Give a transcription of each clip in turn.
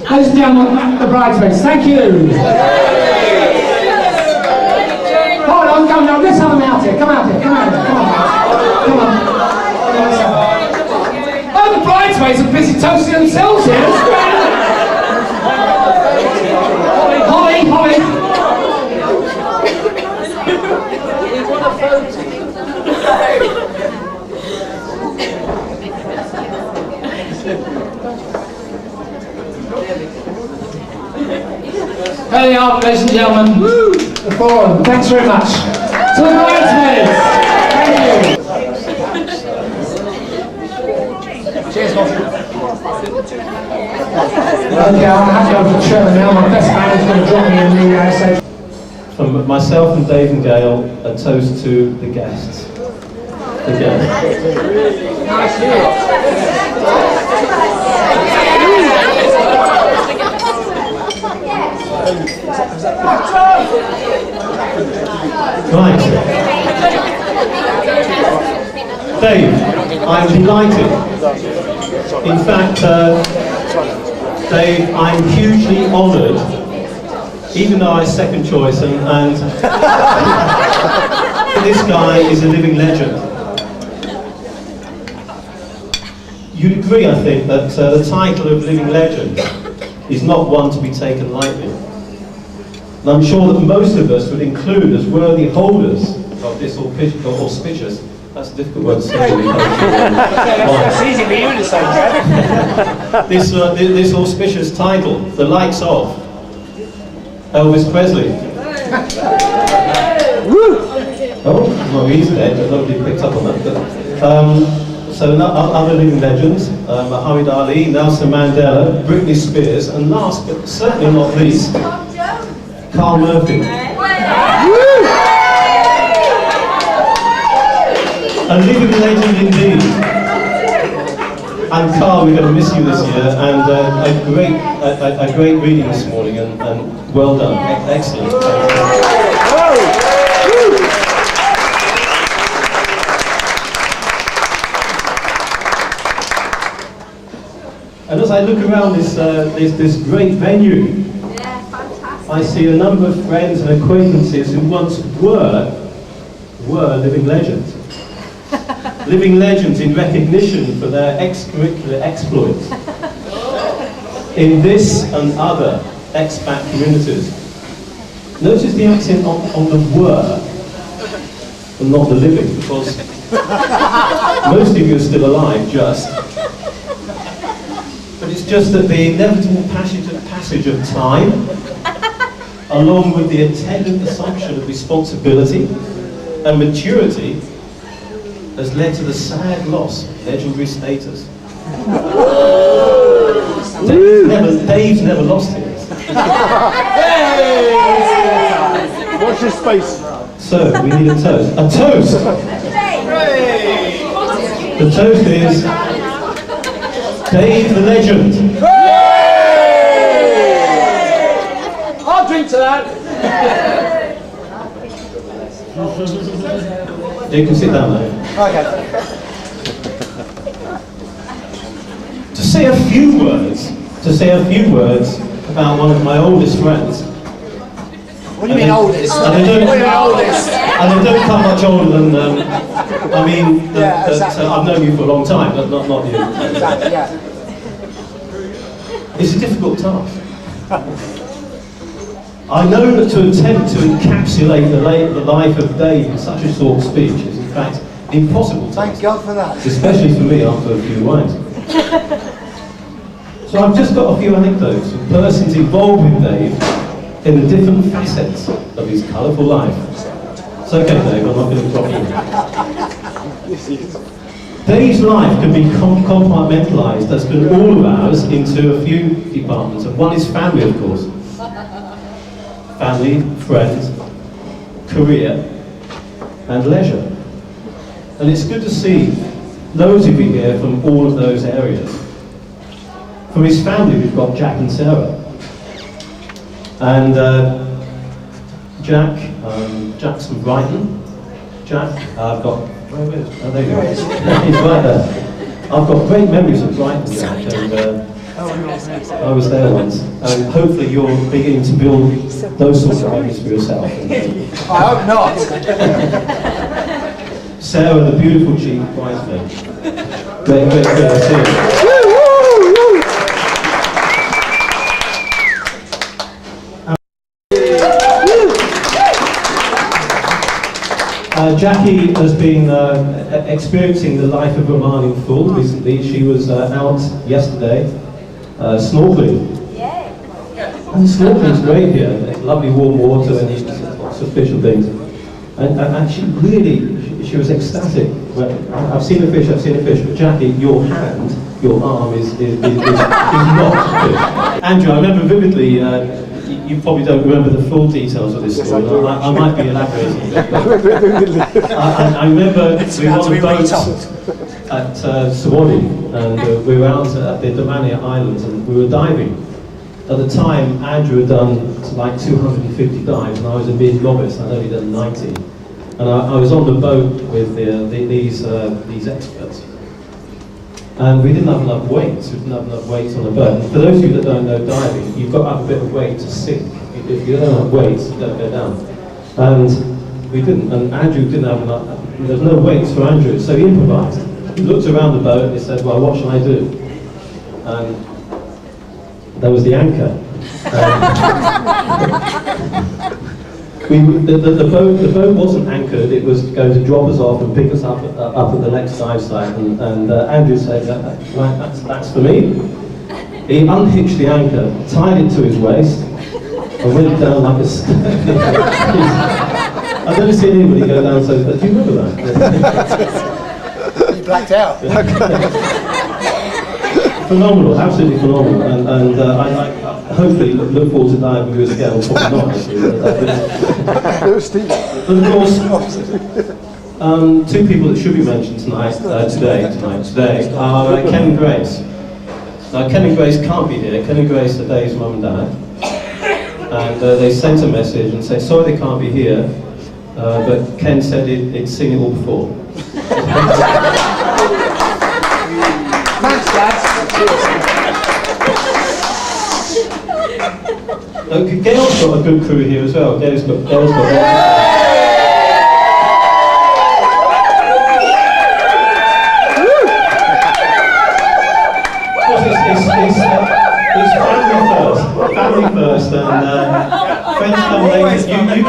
Ladies and gentlemen, the bridesmaids, thank you. Hold on, come on, let's have them out here. Come out here, come out here, come on. Come on. Oh, the bridesmaids are busy toasting themselves here. Holly, Holly. There they are, ladies and gentlemen. Woo! The forum. Thanks very much. To the bridesmaids. Thank you. Cheers, Bob. Okay, I'll have to go for the show now. My best man is going to drop me in the stage. From myself and Dave and Gail, a toast to the guests. The guests. Nice. Right. Dave, I'm delighted. In fact, Dave, I'm hugely honoured, even though I'm second choice, and this guy is a living legend. You'd agree, I think, that the title of living legend is not one to be taken lightly. And I'm sure that most of us would include as worthy holders of this auspicious, that's a difficult word to say. It's easy for you to say, this auspicious title, the likes of Elvis Presley. Oh, well, he's dead, but nobody picked up on that. So other living legends, Muhammad Ali, Nelson Mandela, Britney Spears, and last but certainly not least, Carl Murphy. A living legend indeed. And Carl, we're going to miss you this year, and a great reading this morning, and well done, excellent. And as I look around this great venue, I see a number of friends and acquaintances who once were living legends. Living legends in recognition for their extracurricular exploits in this and other expat communities. Notice the accent on the were and not the living, because most of you are still alive, just. But it's just that the inevitable passage of time, along with the attendant assumption of responsibility and maturity, has led to the sad loss of legendary status. Dave's never lost his. Watch your space. So, we need a toast. A toast! The toast is Dave the Legend. I'll drink to that. You can sit down there. Okay. To say a few words about one of my oldest friends. What do you mean oldest? And they don't come much older than, exactly. I've known you for a long time, but not you. Exactly, yeah. It's a difficult task. I know that to attempt to encapsulate the life of Dave in such a short speech is in fact impossible task. Thank God for that. Especially for me after a few wines. So I've just got a few anecdotes of persons involved with Dave in the different facets of his colourful life. It's okay, Dave, I'm not going to drop you. Dave's life can be compartmentalised, as can all of ours, into a few departments, and one is family, of course. Family, friends, career, and leisure. And it's good to see those of you here from all of those areas. From his family, we've got Jack and Sarah. And Jack's from Brighton. Jack, I've got, where is, oh, there you go. He's right there. I've got great memories of Brighton, Jack, and I was there once, and hopefully you're beginning to build those sorts of memories for yourself. I hope not. Sarah, the beautiful chief bridesmaid. Great to see you. Jackie has been experiencing the life of Oman in full recently. She was out yesterday snorkeling. And snorkeling's great here. Lovely warm water and lots of fish and things. And she really, she was ecstatic. Well, I've seen a fish, but Jackie, your hand, your arm is not a fish. Andrew, I remember vividly, you probably don't remember the full details of this story. I might be elaborating a bit. I remember we were on a boat at Sawadee, and we were out at the Damania Islands, and we were diving. At the time, Andrew had done like 250 dives, and I was a mere novice. I'd only done 90. And I was on the boat with these experts. And we didn't have enough weights. We didn't have enough weights on the boat. And for those of you that don't know diving, you've got to have a bit of weight to sink. If you don't have weights, you don't go down. And we didn't. And Andrew didn't have enough. There was no weights for Andrew, so he improvised. He looked around the boat and he said, "Well, what shall I do?" And there was the anchor. The boat wasn't anchored. It was going to drop us off and pick us up at the next dive site. And Andrew said, "Right, that's for me." He unhitched the anchor, tied it to his waist, and went down like a I've never seen anybody go down so. Do you remember that? You blacked out. Phenomenal, absolutely phenomenal, and I hopefully look forward to diving with you again. Probably not actually. But of course, two people that should be mentioned today are Ken and Grace. Now Ken and Grace can't be here. Ken and Grace are Dave's mum and dad, and they sent a message and said sorry they can't be here, but Ken said he'd seen it all before. Thanks, lads. Gail's got a good crew here as well. Gail's got it's family first, and friends come later. You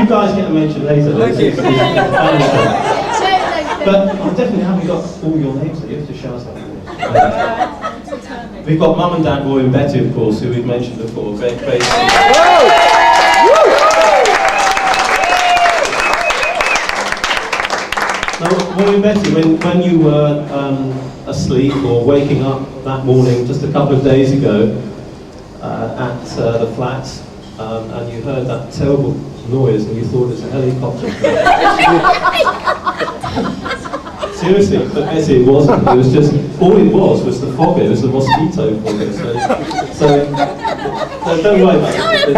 guys get a mention later. But I definitely haven't got all your names. You have to shout something. We've got Mum and Dad, Roy and Betty, of course, who we've mentioned before. Great. Now, Roy and Betty, when you were asleep or waking up that morning just a couple of days ago at the flats, and you heard that terrible noise and you thought it was a helicopter. Seriously, but Betty, it wasn't. It was just, all it was the fog. It was the mosquito fog. So don't worry about it.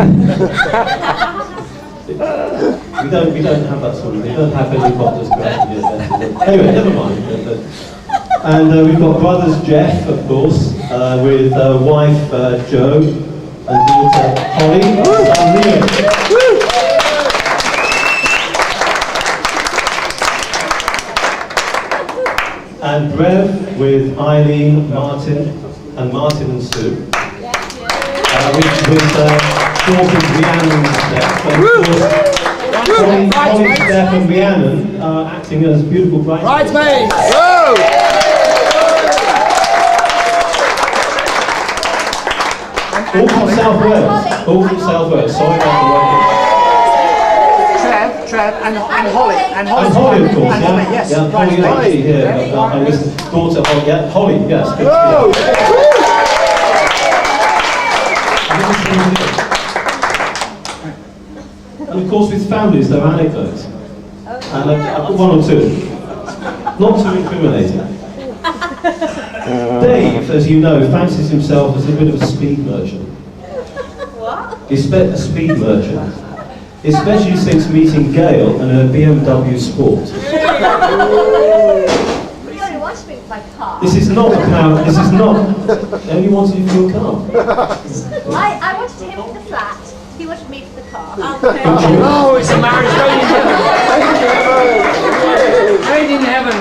We don't have that sort of thing. We don't have helicopters crashing here. Anyway, never mind. And we've got brothers Jeff, of course, with wife Jo, and daughter Holly, son Leo. And Brev with Eileen, Martin and Sue. With daughters Rhiannon and Steph. And of course, Holly, Steph and Rhiannon are acting as beautiful bridesmaids. All from South Wales. Sorry about the word. Trev, and Holly. And Holly, of course, Holly, yes. Yeah, Holly here. And his daughter, Holly. Yeah, Holly, yes. And of course, with families, there are anecdotes. And I've got one or two. Not too incriminating. Dave, as you know, fancies himself as a bit of a speed merchant. What? He's a speed merchant. Especially since meeting Gail and her BMW Sport. You only watched me things like car. This is not about, this is not, only wanted you to feel calm. I wanted him to the flat. He wanted me to the car. Oh, it's a marriage made in heaven.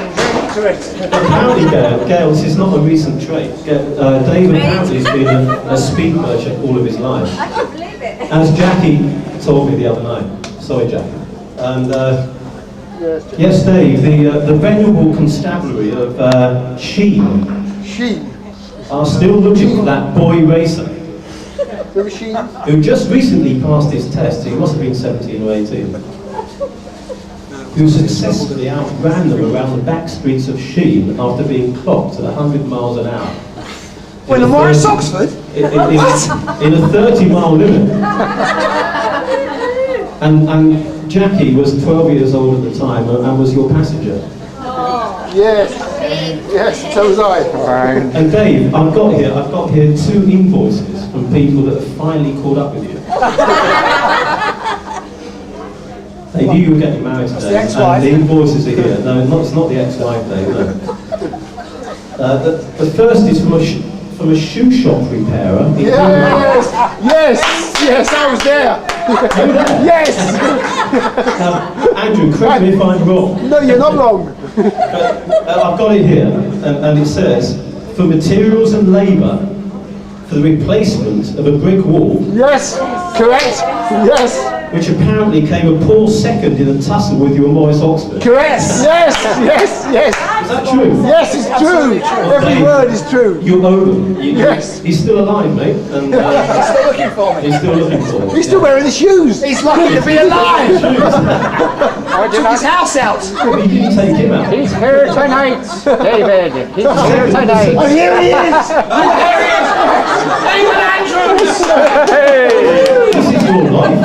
Apparently, Gail, this is not a recent trait. David apparently has been a speed merchant all of his life. I can't believe it. As Jackie told me the other night. Sorry, Jackie. And yes, Dave, the venerable constabulary of Sheen are still looking for that boy racer who just recently passed his test. He must have been 17 or 18. Who successfully outran them around the back streets of Sheen after being clocked at 100 miles an hour. When the Morris Oxford? In a 30-mile limit. And Jackie was 12 years old at the time and was your passenger. Yes. Yes, so was I. And Dave, I've got here 2 invoices from people that have finally caught up with you. They knew you were getting married today. The ex-wife. And the invoices are here. No, it's not the ex-wife, Dave. No. The first is from a shoe shop repairer. Yes! Yes! Yes, I was there! Yes! Andrew, correct me if I'm wrong. No, you're not wrong. I've got it here, and it says, for materials and labour, for the replacement of a brick wall, Yes! Correct! Yes! which apparently came a poor second in a tussle with your Morris Oxford. Correct! Yes! Yes! Yes! Is that true? Yes, it's true! Every word is true. You owe them. Yes. He's still alive, mate. And, He's still looking for me. he's still looking for me. He's still wearing the shoes. He's lucky to be alive. I took his house out. But you didn't take him out. He's here tonight, David. He's here tonight. Oh, here he is. David Andrews! This is your life.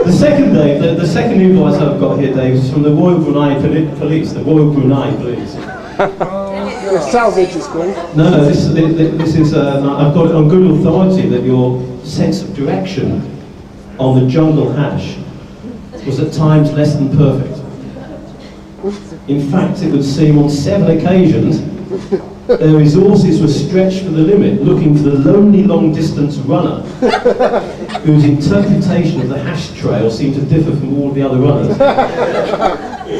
The second invoice I've got here, Dave, is from the Royal Brunei Police. The Royal Brunei Police. Salvage is good. No, this is. I've got it on good authority that your sense of direction on the jungle hash was at times less than perfect. In fact, it would seem on 7 occasions their resources were stretched to the limit, looking for the lonely long-distance runner whose interpretation of the hash trail seemed to differ from all the other runners.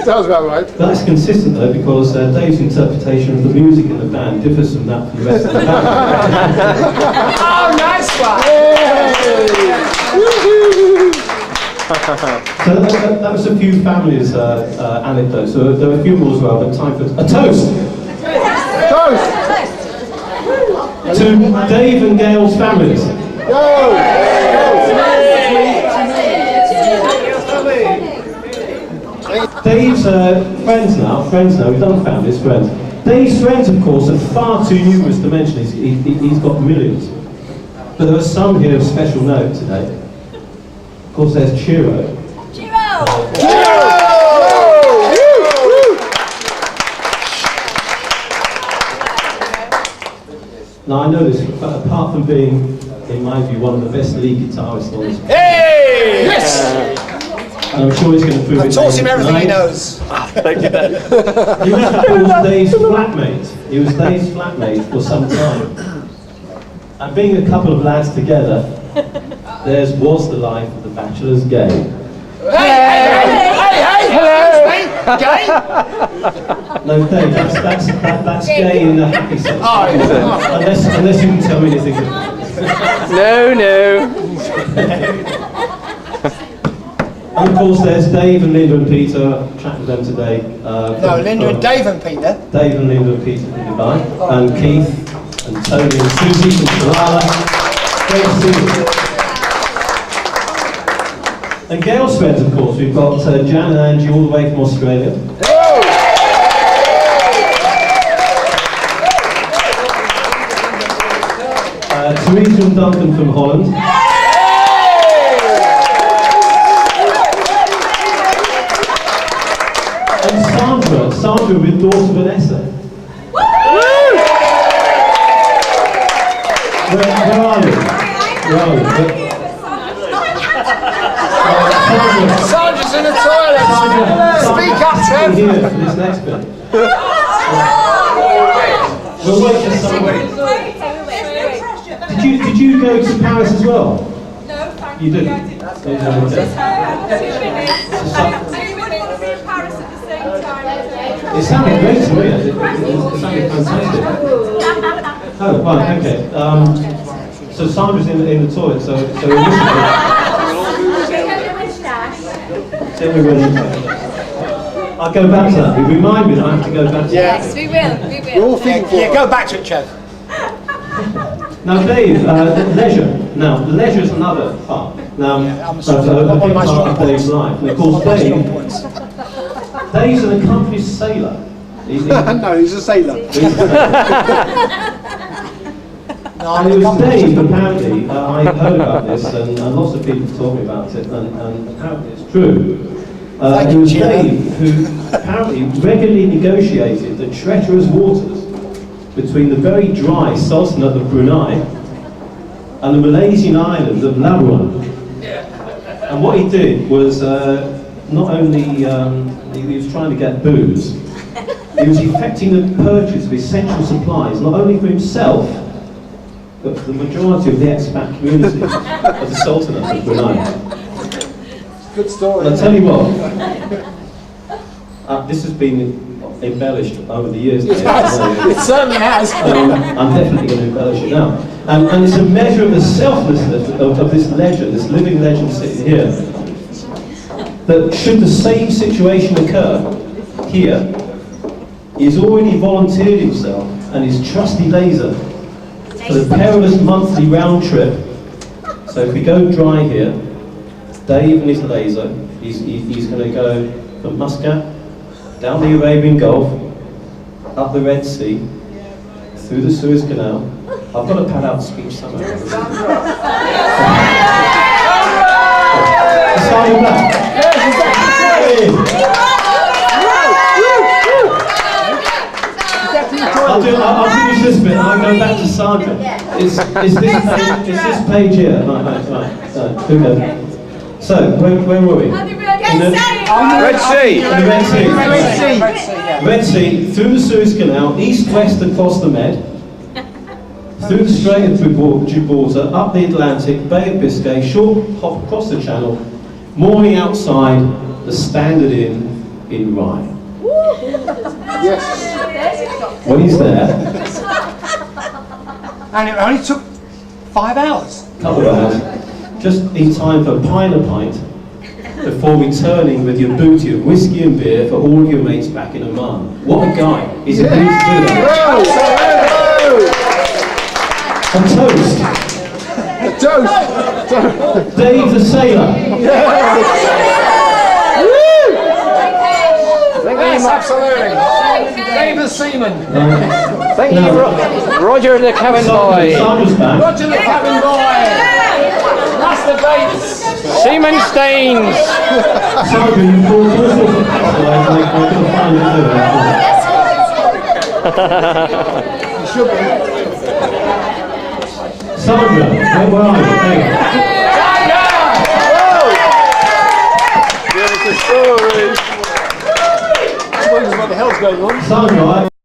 Sounds about right. That's consistent though, because Dave's interpretation of the music in the band differs from that from the rest of the band. Oh, nice one! So that was a few families' anecdotes. So there are a few more as well, but time for a toast! Toast! To Dave and Gail's families. Go! Dave's friends now, we've done families, friends. Dave's friends, of course, are far too numerous to mention. He's got millions. But there are some here of special note today. Of course, there's Chiro. Now, I know this, but apart from being, in my view, one of the best lead guitarists on this. Hey! Yes! And I'm sure he's going to prove it. I taught him everything he tonight. knows. Thank you, Dave. He was, of course, Dave's flatmate. He was Dave's flatmate for some time. And being a couple of lads together, theirs was the life of the bachelor's gay. Gay? No, Dave, that's gay in the happy sense. Unless you can tell me anything different. No. And of course, there's Dave and Linda and Peter. Chat with them today. No, Linda and Dave and Peter. Dave and Linda and Peter from Dubai. And Keith and Tony and Susie from Kerala. Great to see you. And Gail's friends, of course, we've got Jan and Angie all the way from Australia. Teresa and Duncan from Holland. And Sandra with daughter Vanessa. Where are you? Sandra's in the toilet. Speak up, Trev. Here for this next bit. We'll wait for someone. Did you go to Paris as well? No, thank You didn't? I didn't. Okay. 2 minutes. You wouldn't want to be in Paris at the same time. It sounded great to me. It sounded fantastic. Oh, right, okay. So Sandra's in the toilet, so in this case, I'll go back to that. Remind me that I have to go back to that. Yes, we will. We We're will. all thinking for it. Go back to it, Trev. Now, Dave, leisure. Now, leisure is another part. Now, that's a big part of Dave's life. And of course, Dave's an accomplished sailor. No, he's a sailor. And it was Dave, apparently, I heard about this, and lots of people told me about it, and apparently it's true. It was Dave who apparently regularly negotiated the treacherous waters between the very dry Sultanate of Brunei and the Malaysian island of Labuan. And what he did was not only he was trying to get booze, he was effecting the purchase of essential supplies, not only for himself, but for the majority of the expat community of the Sultanate of Brunei. Good story. And I'll tell you what, this has been embellished over the years. It certainly has. I'm definitely going to embellish it now. And it's a measure of the selflessness of this legend, this living legend sitting here, that should the same situation occur here, he's already volunteered himself and his trusty laser for the perilous monthly round trip. So if we go dry here, Dave and his laser, he's going to go from Muscat, down the Arabian Gulf, up the Red Sea, through the Suez Canal. I've got to pad out speech somewhere. Sandra Black. I'll finish this bit and I'll go back to Sandra. Is this page here? Right. So, where were we? Red Sea. Red Sea, through the Suez Canal, east-west across the Med, through the Strait of Gibraltar, up the Atlantic, Bay of Biscay, short hop across the Channel, mooring outside the Standard Inn in Rye. Yes. When he's there, And it only took 5 hours. couple of hours, just in time for a pint before returning with your booty of whiskey and beer for all of your mates back in Oman. What a guy. He's a pleased to do that. And toast. Toast. Dave the Sailor. Yes, absolutely. Dave the Seaman. Thank you, Roger the cabin boy. Sandra's back. Roger the cabin boy. Master Bates. Seaman Staines. Sandra, you brought all sorts of pasta, I couldn't find it there. You should be. Sandra, where are you? Hey. Give us a story. What the hell's going on? Sandra,